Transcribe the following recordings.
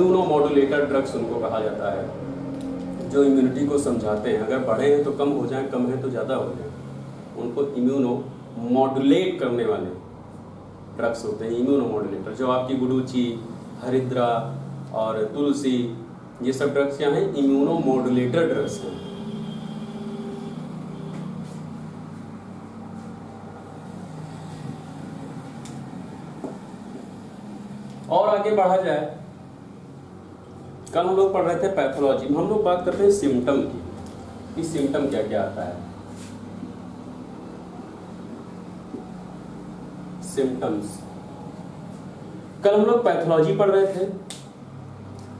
Immunomodulator drugs उनको कहा जाता है, जो इम्यूनिटी को समझाते हैं। अगर बढ़े हैं तो कम हो जाएं, कम है तो ज़्यादा हो जाए, उनको इम्यूनो मॉड्यूलेट करने वाले ड्रग्स होते हैं। इम्यूनोमोडुलेटर जो आपकी गुडुचि, हरिद्रा और तुलसी, ये सब ड्रग्स क्या हैं? इम्यूनोमोडुलेटर ड्रग्स हैं। और आगे बढ़ा जाए, कल हम लोग पढ़ रहे थे पैथोलॉजी में, हम लोग बात करते हैं सिम्टम की, कि सिम्टम क्या क्या आता है। सिम्टम्स, कल हम लोग पैथोलॉजी पढ़ रहे थे,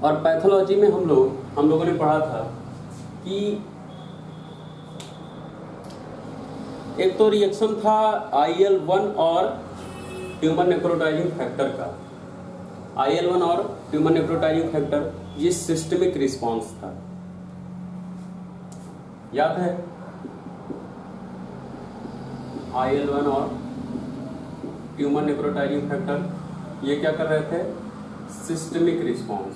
और पैथोलॉजी में हम लोगों ने पढ़ा था कि एक तो रिएक्शन था IL-1 और ट्यूमर नेक्रोटाइजिंग फैक्टर का। IL-1 और ट्यूमर नेक्रोटाइजिंग फैक्टर, ये सिस्टमिक रिस्पांस था, याद है? IL-1 और ट्यूमर नेक्रोटाइजिंग फैक्टर ये क्या कर रहे थे? Systemic response.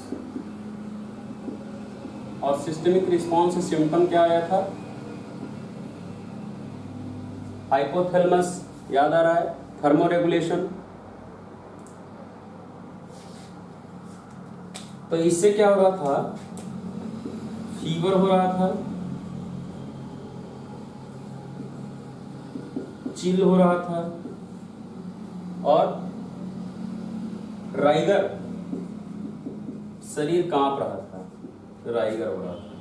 और सिस्टमिक रिस्पांस से सिम्टम क्या आया था? हाइपोथैलेमस, याद आ रहा है? थर्मोरेगुलेशन। तो इससे क्या हो रहा था? फीवर हो रहा था, चिल हो रहा था, और राइगर, शरीर कांप रहा था, राइगर हो रहा था।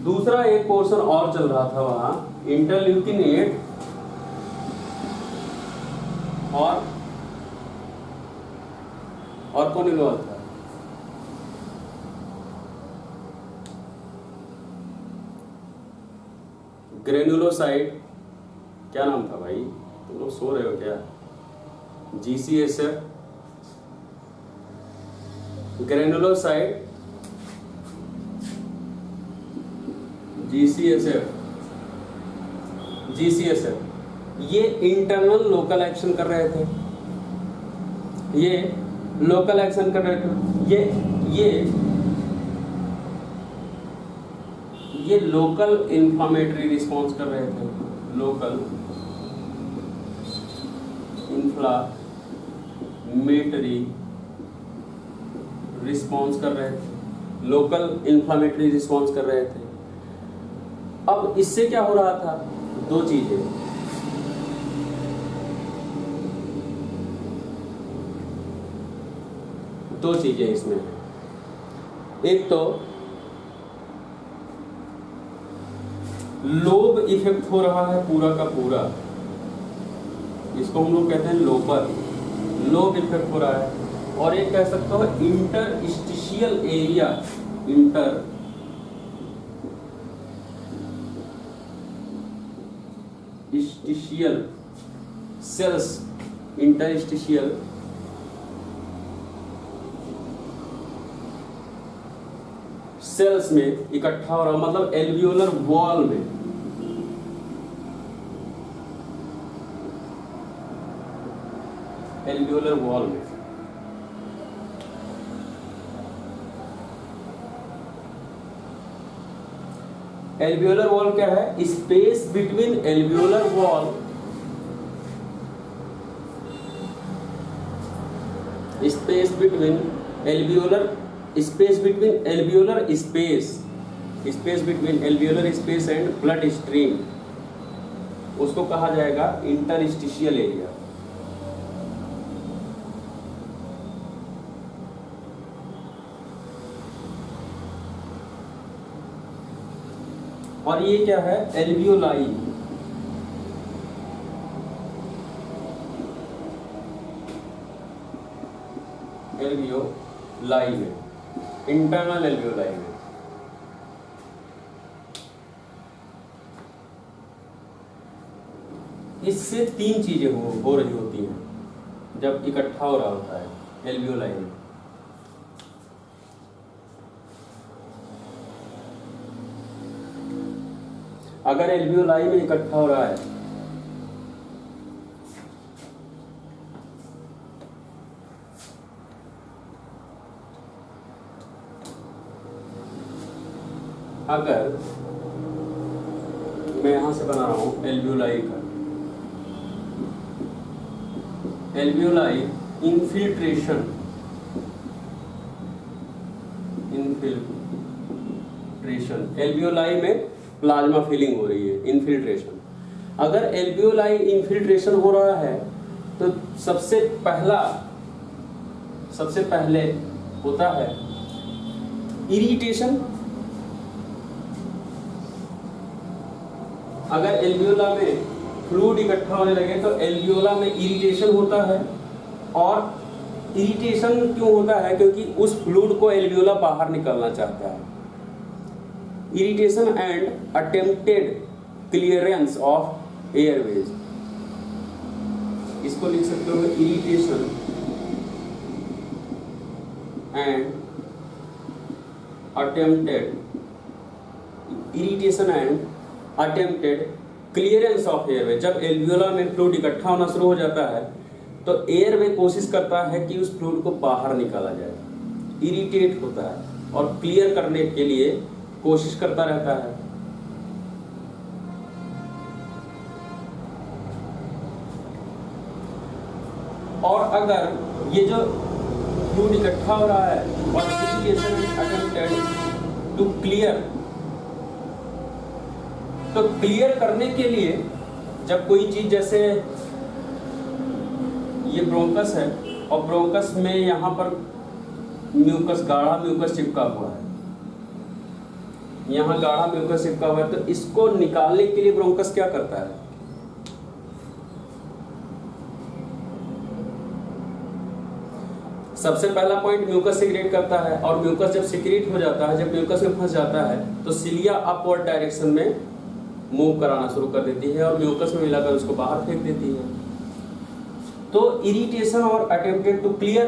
दूसरा एक पोर्शन और चल रहा था वहां, इंटरल्यूकिन 8 और कौन इन्वॉल्व था? ग्रेनुलोसाइड, क्या नाम था भाई? तुम लोग सो रहे हो क्या? GCSF, ग्रेनुलोसाइड, GCSF, ये इंटरनल लोकल एक्शन कर रहे थे। ये लोकल एक्शन कर रहे थे। ये लोकल इंफ्लामेटरी रिस्पांस कर रहे थे। लोकल इंफ्लामेटरी रिस्पांस कर रहे थे। लोकल इंफ्लामेटरी रिस्पांस कर रहे थे। अब इससे क्या हो रहा था? दो चीजें इसमें। एक तो लोब इफेक्ट हो रहा है पूरा का पूरा, इसको हम लोग कहते हैं लोब इफेक्ट हो रहा है। और एक कह सकते हो interstitial area, interstitial cells, interstitial cells में इकट्ठा हो रहा, मतलब एल्वियोलर वॉल में। एल्वियोलर वॉल में एल्वियोलर वॉल क्या है? Space between alveolar wall, space between alveolar space and blood stream, उसको कहा जाएगा इंटरस्टिशियल एरिया। और ये क्या है? एल्वियोलाई। एल्वियोलाई में, इंटरनल एल्वियोलाई में। इससे तीन चीजें हो रही होती हैं जब इकट्ठा हो रहा होता है एल्वियोलाई में। अगर एल्वियोलाई में इकट्ठा हो रहा है अगर मैं यहां से बना रहा हूं एल्वियोलाई का, एल्वियोलाई इन्फिल्ट्रेशन, एल्वियोलाई में प्लाज्मा फिलिंग हो रही है, इन्फिल्ट्रेशन। अगर एल्वियोलाई इन्फिल्ट्रेशन हो रहा है तो सबसे पहले होता है इरिटेशन। अगर एल्वियोला में फ्लूइड इकट्ठा होने लगे तो एल्वियोला में इरिटेशन होता है। और इरिटेशन क्यों होता है? क्योंकि उस फ्लूइड को एल्वियोला बाहर निकालना चाहता है। Irritation and attempted clearance of Airways, इसको लिख सकते हो irritation and attempted clearance of airway. जब एल्वियोला में फ्लूइड इकट्ठा होना शुरू हो जाता है तो एयरवे कोशिश करता है कि उस फ्लूइड को बाहर निकाला जाए, इरिटेट होता है और क्लियर करने के लिए कोशिश करता रहता है। और अगर ये जो फ्लूइड इकट्ठा हो रहा है और इरिटेशन अटेम्प्टेड टू क्लियर, तो क्लियर करने के लिए जब कोई चीज, जैसे ये ब्रोंकस है और ब्रोंकस में यहाँ पर म्यूकस, गाढ़ा म्यूकस चिपका हुआ है, यहाँ गाढ़ा म्यूकस चिपका हुआ है, तो इसको निकालने के लिए ब्रोंकस क्या करता है? सबसे पहला पॉइंट म्यूकस सिक्रेट करता है और म्यूकस जब सिक्रेट हो जाता है, जब म्यूकस में फंस जाता है तो सिलिया अपवर्ड डायरेक्शन में मूव कराना शुरू कर देती है और म्यूकस में मिलाकर उसको बाहर फेंक देती है। तो इरिटेशन और अटेम्प्टेड टू क्लियर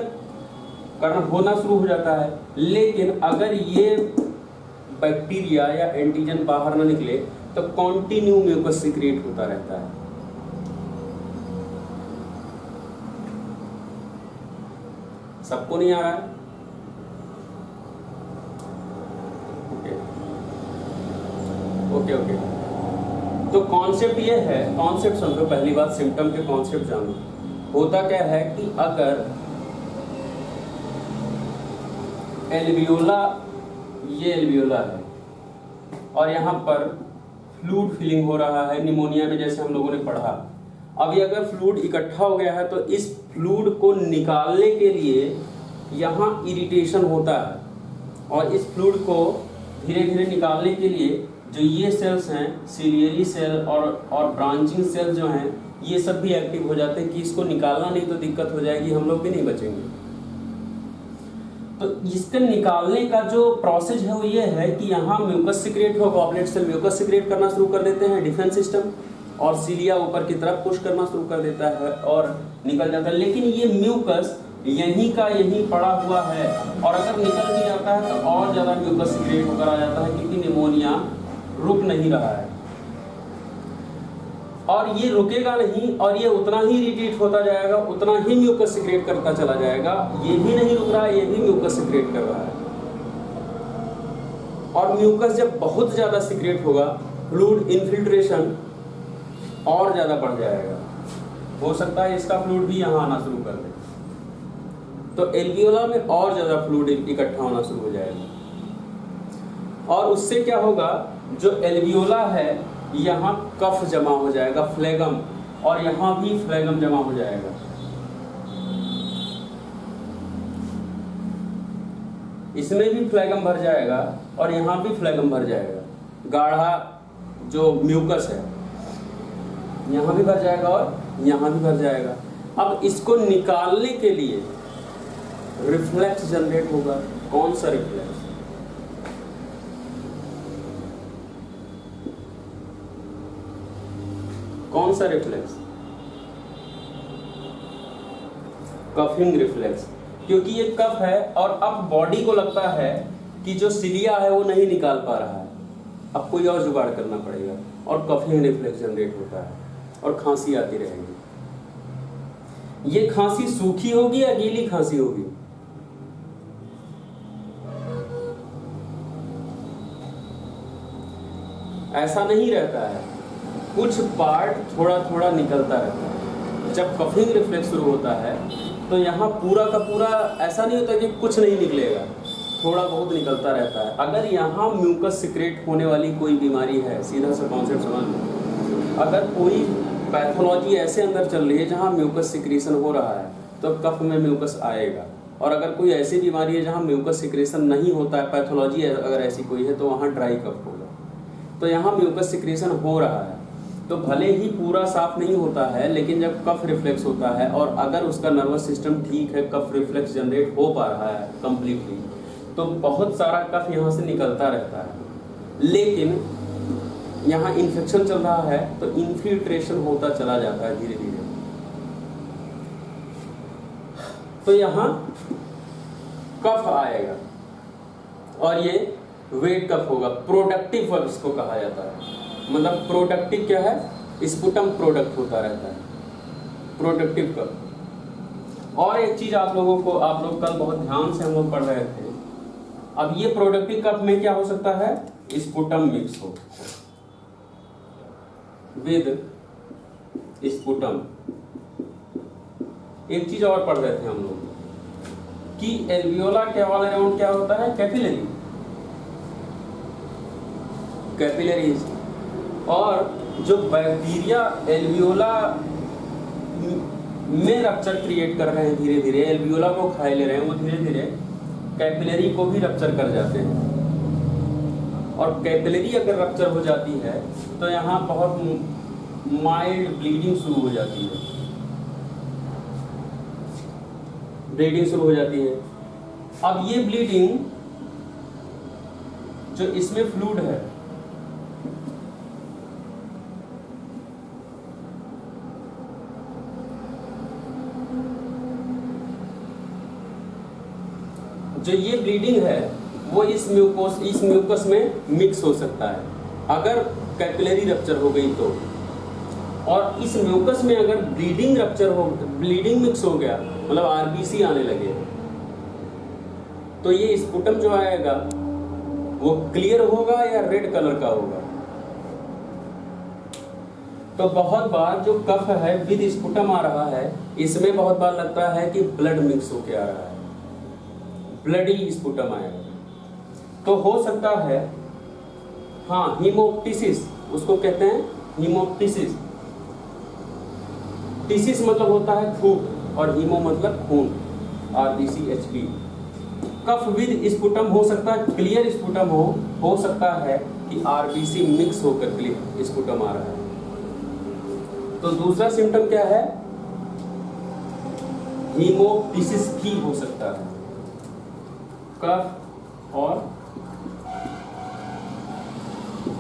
करना होना शुरू हो जाता है। लेकिन अगर ये बैक्टीरिया या एंटीजन बाहर ना निकले तो कॉन्टिन्यू म्यूकस सिक्रेट होता रहता है। सबको नहीं आ रहा है? ओके। तो कॉन्सेप्ट ये है, कॉन्सेप्ट समझो, पहली बात सिम्टम के कॉन्सेप्ट जानो। होता क्या है कि अगर एल्वियोला, ये एल्वियोला है और यहाँ पर फ्लूइड फिलिंग हो रहा है निमोनिया में, जैसे हम लोगों ने पढ़ा। अभी अगर फ्लूइड इकट्ठा हो गया है तो इस फ्लूइड को निकालने के लिए यहाँ इरिटेशन होता है और इस फ्लूइड को धीरे धीरे निकालने के लिए जो ये सेल्स हैं, सिलियरी सेल और ब्रांचिंग सेल जो हैं, ये सब भी एक्टिव हो जाते हैं कि इसको निकालना नहीं तो दिक्कत हो जाएगी, हम लोग भी नहीं बचेंगे। तो इसके निकालने का जो प्रोसेस है वो ये है कि यहाँ म्यूकस सिक्रेट हो, गॉबलेट से म्यूकस सिक्रेट करना शुरू कर देते हैं डिफेंस सिस्टम, और सिलिया ऊपर की तरफ पुश करना शुरू कर देता है और निकल जाता है। लेकिन ये म्यूकस यहीं का यहीं पड़ा हुआ है और अगर निकल भी जाता है तो और ज़्यादा म्यूकस सिक्रेट होकर आ जाता है, क्योंकि निमोनिया रुक नहीं रहा है और ये रुकेगा नहीं और ये उतना ही इरिटेट होता जाएगा, उतना ही म्यूकस सिक्रेट करता चला जाएगा। ये भी नहीं रुक रहा है, ये भी म्यूकस सिक्रेट कर रहा है। और म्यूकस जब बहुत ज़्यादा सिक्रेट होगा, फ्लूइड इन्फिल्ट्रेशन और ज़्यादा बढ़ जाएगा। हो सकता है इसका फ्लूइड भी यहाँ आना शुरू कर दे, तो एल्वियोला में और ज़्यादा फ्लूइड इकट्ठा होना शुरू हो जाएगा। और उससे क्या होगा, जो एल्वियोला है यहाँ कफ जमा हो जाएगा, फ्लेगम, और यहाँ भी फ्लेगम जमा हो जाएगा। इसमें भी फ्लेगम भर जाएगा और यहाँ भी फ्लेगम भर जाएगा। गाढ़ा जो म्यूकस है यहाँ भी भर जाएगा और यहाँ भी भर जाएगा। अब इसको निकालने के लिए रिफ्लेक्स जनरेट होगा। कौन सा रिफ्लेक्स? कौन सा रिफ्लेक्स? कफिंग रिफ्लेक्स, क्योंकि ये कफ है और अब बॉडी को लगता है कि जो सिलिया है वो नहीं निकाल पा रहा है, अब कोई और जुगाड़ करना पड़ेगा और कफिंग रिफ्लेक्स जनरेट होता है और खांसी आती रहेगी। ये खांसी सूखी होगी या गीली खांसी होगी? ऐसा नहीं रहता है, कुछ पार्ट थोड़ा थोड़ा निकलता रहता है। जब कफिंग रिफ्लेक्स शुरू होता है तो यहाँ पूरा का पूरा ऐसा नहीं होता कि कुछ नहीं निकलेगा, थोड़ा बहुत निकलता रहता है। अगर यहाँ म्यूकस सिक्रेट होने वाली कोई बीमारी है, सीधा सा कॉन्सेप्ट समझ लो, अगर कोई पैथोलॉजी ऐसे अंदर चल रही है जहाँ म्यूकस सिक्रेशन हो रहा है तो कफ में म्यूकस आएगा। और अगर कोई ऐसी बीमारी है जहाँ म्यूकस सिक्रेशन नहीं होता है, पैथोलॉजी अगर ऐसी कोई है, तो वहाँ ड्राई कफ होगा। तो यहाँ म्यूकस सिक्रेशन हो रहा है तो भले ही पूरा साफ नहीं होता है, लेकिन जब कफ रिफ्लेक्स होता है और अगर उसका नर्वस सिस्टम ठीक है, कफ रिफ्लेक्स जनरेट हो पा रहा है कंप्लीटली, तो बहुत सारा कफ यहाँ से निकलता रहता है। लेकिन यहाँ इन्फेक्शन चल रहा है तो इन्फिल्ट्रेशन होता चला जाता है धीरे धीरे। तो यहाँ कफ आएगा और ये वेट कफ होगा। प्रोडक्टिव कफ इसको कहा जाता है। मतलब प्रोडक्टिव क्या है, स्पुटम प्रोडक्ट होता रहता है, प्रोडक्टिव कफ। और एक चीज आप लोग कल बहुत ध्यान से हम लोग पढ़ रहे थे, अब ये प्रोडक्टिव कफ में क्या हो सकता है, स्पुटम मिक्स हो विद स्पुटम। एक चीज और पढ़ रहे थे हम लोग कि एल्वियोला के ऑल अराउंड क्या होता है, कैपिलरी, कैपिलरीज। और जो बैक्टीरिया एल्वियोला में रप्चर क्रिएट कर रहे हैं धीरे धीरे, एल्वियोला को खाए ले रहे हैं, वो धीरे धीरे कैपिलरी को भी रप्चर कर जाते हैं। और कैपिलरी अगर रप्चर हो जाती है तो यहाँ बहुत माइल्ड ब्लीडिंग शुरू हो जाती है, ब्लीडिंग शुरू हो जाती है। अब ये ब्लीडिंग जो इसमें फ्लूइड है, जो ये ब्लीडिंग है वो इस म्यूकस में मिक्स हो सकता है अगर कैपिलरी रप्चर हो गई तो। और इस म्यूकस में अगर ब्लीडिंग मिक्स हो गया, मतलब आरबीसी आने लगे, तो ये स्पुटम जो आएगा वो क्लियर होगा या रेड कलर का होगा। तो बहुत बार जो कफ है विद स्पुटम आ रहा है, इसमें बहुत बार लगता है कि ब्लड मिक्स होके आ रहा है, ब्लडी स्पुटम आएगा। तो हो सकता है हाँ हीमोप्टिसिस, उसको कहते हैं हीमोप्टिसिस। टिसिस मतलब होता है थूक और हीमो मतलब खून, RBCHB। कफ विद स्पुटम हो सकता है क्लियर स्पुटम हो सकता है कि RBC मिक्स होकर क्लियर स्पुटम आ रहा है। तो दूसरा सिम्टम क्या है, हीमोप्टिसिस भी हो सकता है, कफ और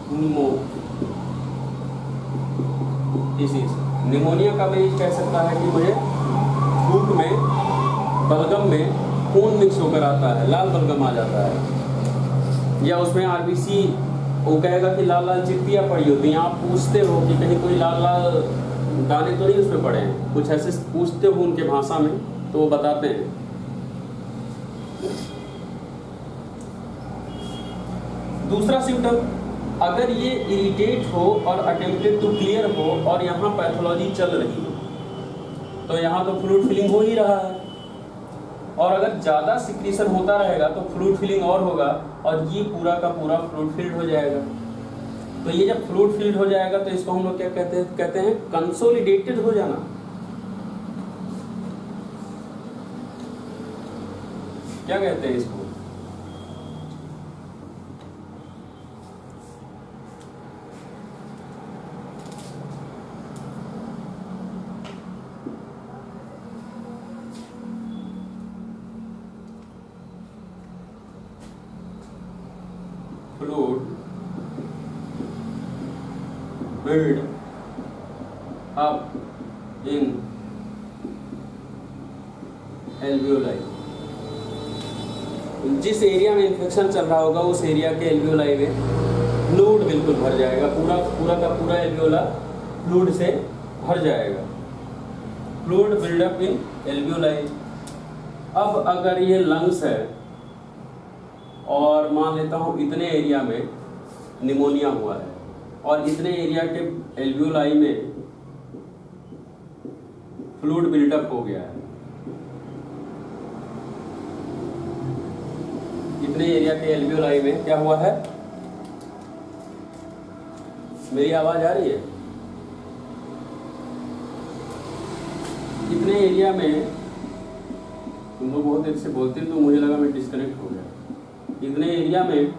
हीमोप्टिसिस। निमोनिया का मरीज कह सकता है कि मुझे थूक में, बलगम में खून मिक्स होकर आता है, लाल बलगम आ जाता है, या उसमें RBC, वो कहेगा कि लाल लाल चिट्टियाँ पड़ी होती हैं। आप पूछते हो कि कहीं कोई लाल लाल दाने तो नहीं उसमें पड़े हैं, कुछ ऐसे पूछते हो उनके भाषा में तो वो बताते हैं। दूसरा सिम्टम, अगर ये इरिटेट हो और अटेम्प्टेड टू क्लियर हो और यहाँ पैथोलॉजी चल रही हो, तो यहाँ तो फ्लूइड फिलिंग हो ही रहा है। और अगर ज़्यादा सिक्रीशन होता रहेगा तो फ्लूइड फिलिंग और होगा और ये पूरा का पूरा फ्लूइड फिल्ड हो जाएगा। तो ये जब फ्लूइड फिल्ड हो जाएगा तो इसको हम लोग क्या कहते हैं कंसोलिडेटेड हो जाना। क्या कहते हैं इसको, fluid build up in alveoli। जिस एरिया में इन्फेक्शन चल रहा होगा उस एरिया के एल्वियोलाई में फ्लूइड बिल्कुल भर जाएगा, पूरा का पूरा एल्वियोला फ्लूइड से भर जाएगा, फ्लूइड बिल्डअप इन एल्वियोलाई। अब अगर ये लंग्स है और मान लेता हूँ इतने एरिया में निमोनिया हुआ है, और इतने एरिया के एल्वियोलाई में फ्लूइड बिल्डअप हो गया है। इतने एरिया के एल्वियोलाई में क्या हुआ है? मेरी आवाज आ रही है? इतने एरिया में, तुम लोग बहुत देर से बोलते तो मुझे लगा मैं डिस्कनेक्ट हो गया। इतने एरिया में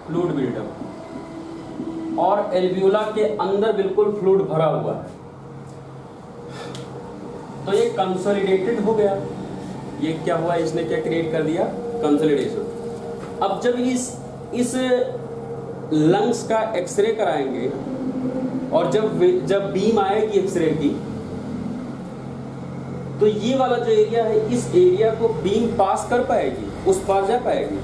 फ्लूइड बिल्डअप और एल्वियोला के अंदर बिल्कुल फ्लूइड भरा हुआ है, तो ये कंसोलिडेटेड हो गया। ये क्या हुआ? इसने क्या क्रिएट कर दिया? कंसोलिडेशन। अब जब इस लंग्स का एक्सरे कराएंगे और जब बीम आएगी एक्सरे की, तो ये वाला जो एरिया है, इस एरिया को बीम पास कर पाएगी, उस पार जा पाएगी।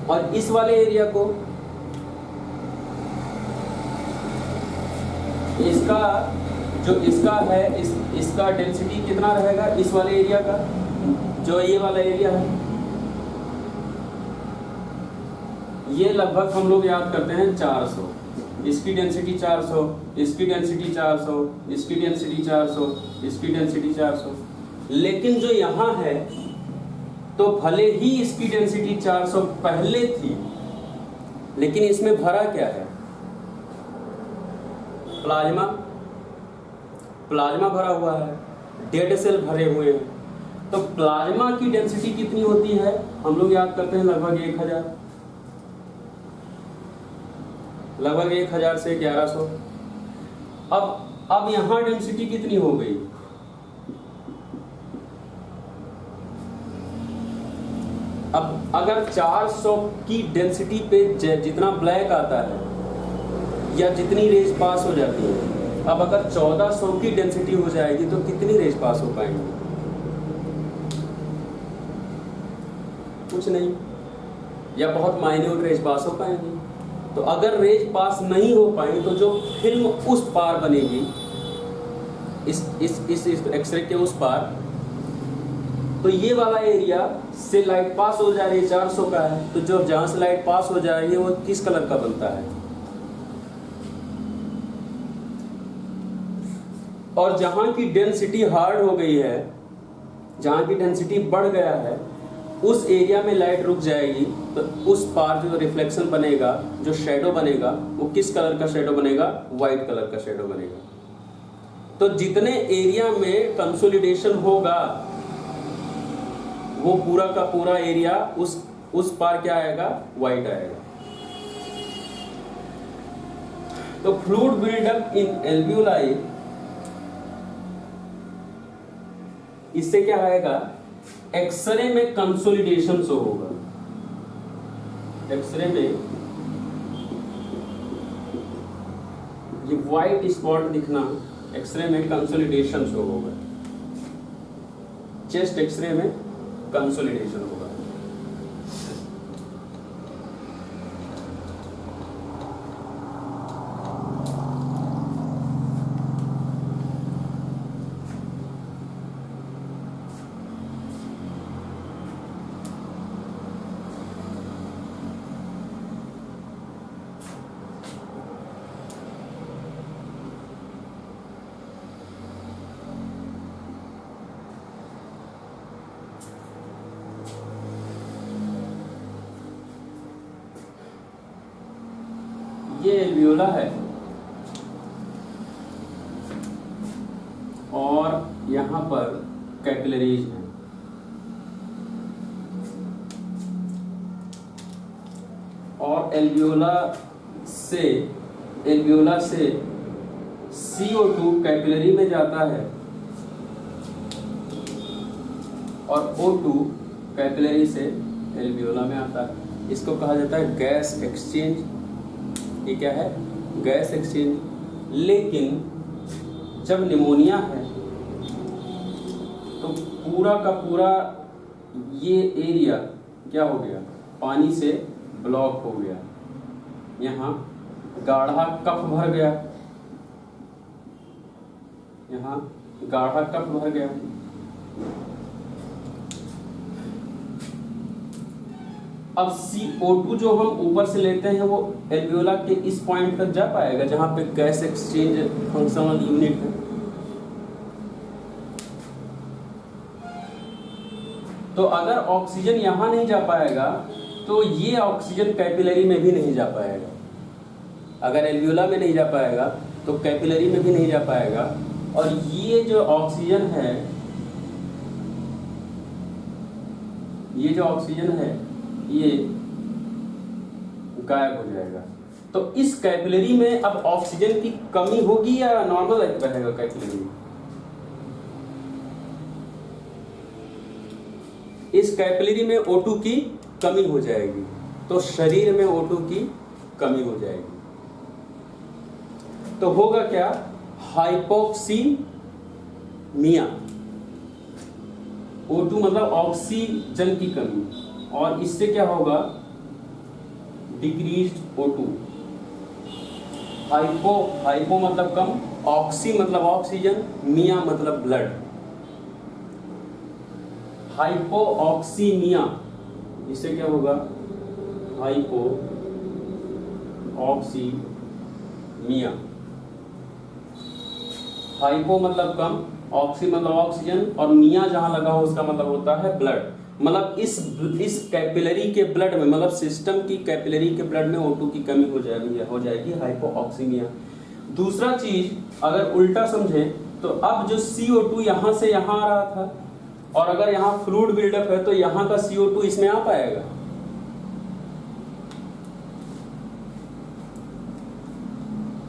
और इस वाले एरिया को, इसका जो इसका है, इसका डेंसिटी कितना रहेगा? इस वाले एरिया का, जो ये वाला एरिया है, ये लगभग हम लोग याद करते हैं 400। इसकी डेंसिटी 400, इसकी डेंसिटी 400, इसकी डेंसिटी 400, इसकी डेंसिटी 400। लेकिन जो यहाँ है, तो भले ही इसकी डेंसिटी 400 पहले थी, लेकिन इसमें भरा क्या है? प्लाज्मा। प्लाज्मा भरा हुआ है, डेड सेल भरे हुए हैं। तो प्लाज्मा की डेंसिटी कितनी होती है? हम लोग याद करते हैं लगभग 1000, लगभग 1000 से 1100। अब यहां डेंसिटी कितनी हो गई? अब अगर 400 की डेंसिटी पे जितना ब्लैक आता है या जितनी रेज पास हो जाती है, अब अगर 1400 की डेंसिटी हो जाएगी तो कितनी रेज पास हो पाएंगी? कुछ नहीं, या बहुत माइन्यूट रेज पास हो पाएंगी। तो अगर रेज पास नहीं हो पाई तो जो फिल्म उस पार बनेगी, इस एक्सरे के उस पार, तो ये वाला एरिया से लाइट पास हो जा रही है, 400 का है, तो जो जहां से लाइट पास हो जा रही है वो किस कलर का बनता है? और जहां की डेंसिटी हार्ड हो गई है, जहां की डेंसिटी बढ़ गया है, उस एरिया में लाइट रुक जाएगी, तो उस पार जो रिफ्लेक्शन बनेगा, जो शेडो बनेगा, वो किस कलर का शेडो बनेगा? व्हाइट कलर का शेडो बनेगा। तो जितने एरिया में कंसोलिडेशन होगा, वो पूरा का पूरा एरिया उस पार क्या आएगा? व्हाइट आएगा। तो फ्लूइड बिल्डअप इन एल्वियोलाई, इससे क्या आएगा? एक्सरे में कंसोलिडेशन शो होगा। एक्सरे में ये व्हाइट स्पॉट दिखना, एक्सरे में कंसोलिडेशन शो होगा। चेस्ट एक्सरे में कंसोलिडेशन होगा। ये एल्वियोला है और यहाँ पर कैपिलरीज हैं। और एल्वियोला से CO2 कैपिलरी में जाता है और O2 कैपिलरी से एल्वियोला में आता है। इसको कहा जाता है गैस एक्सचेंज। ये क्या है? Gas exchange. लेकिन जब निमोनिया है तो पूरा का पूरा ये एरिया क्या हो गया? पानी से ब्लॉक हो गया। यहाँ गाढ़ा कफ भर गया, यहाँ गाढ़ा कफ भर गया। अब CO2 जो हम ऊपर से लेते हैं वो एल्वियोला के इस पॉइंट तक जा पाएगा जहां पे गैस एक्सचेंज फंक्शनल यूनिट है। तो अगर ऑक्सीजन यहां नहीं जा पाएगा तो ये ऑक्सीजन कैपिलरी में भी नहीं जा पाएगा। अगर एल्वियोला में नहीं जा पाएगा तो कैपिलरी में भी नहीं जा पाएगा, और ये जो ऑक्सीजन है, ये जो ऑक्सीजन है ये गायब हो जाएगा। तो इस कैपिलरी में अब ऑक्सीजन की कमी होगी या नॉर्मल रहेगा कैपिलरी में? इस कैपिलरी में O2 की कमी हो जाएगी, तो शरीर में O2 की कमी हो जाएगी। तो होगा क्या? हाइपोक्सीमिया। O2 मतलब ऑक्सीजन की कमी, और इससे क्या होगा? Decreased O2। हाइपो मतलब कम, ऑक्सी मतलब ऑक्सीजन, मिया मतलब ब्लड। हाइपोऑक्सीमिया, इससे क्या होगा? हाइपोऑक्सीमिया। हाइपो मतलब कम, ऑक्सी मतलब ऑक्सीजन, और मिया जहां लगा हो उसका मतलब होता है ब्लड। मतलब इस कैपिलरी के ब्लड में, मतलब सिस्टम की कैपिलरी के ब्लड में O2 की कमी हो जाएगी हाइपोऑक्सीमिया। दूसरा चीज अगर उल्टा समझे तो अब जो CO2 यहां से यहां आ रहा था, और अगर यहाँ फ्लूइड बिल्डअप है तो यहाँ का CO2 इसमें आ पाएगा?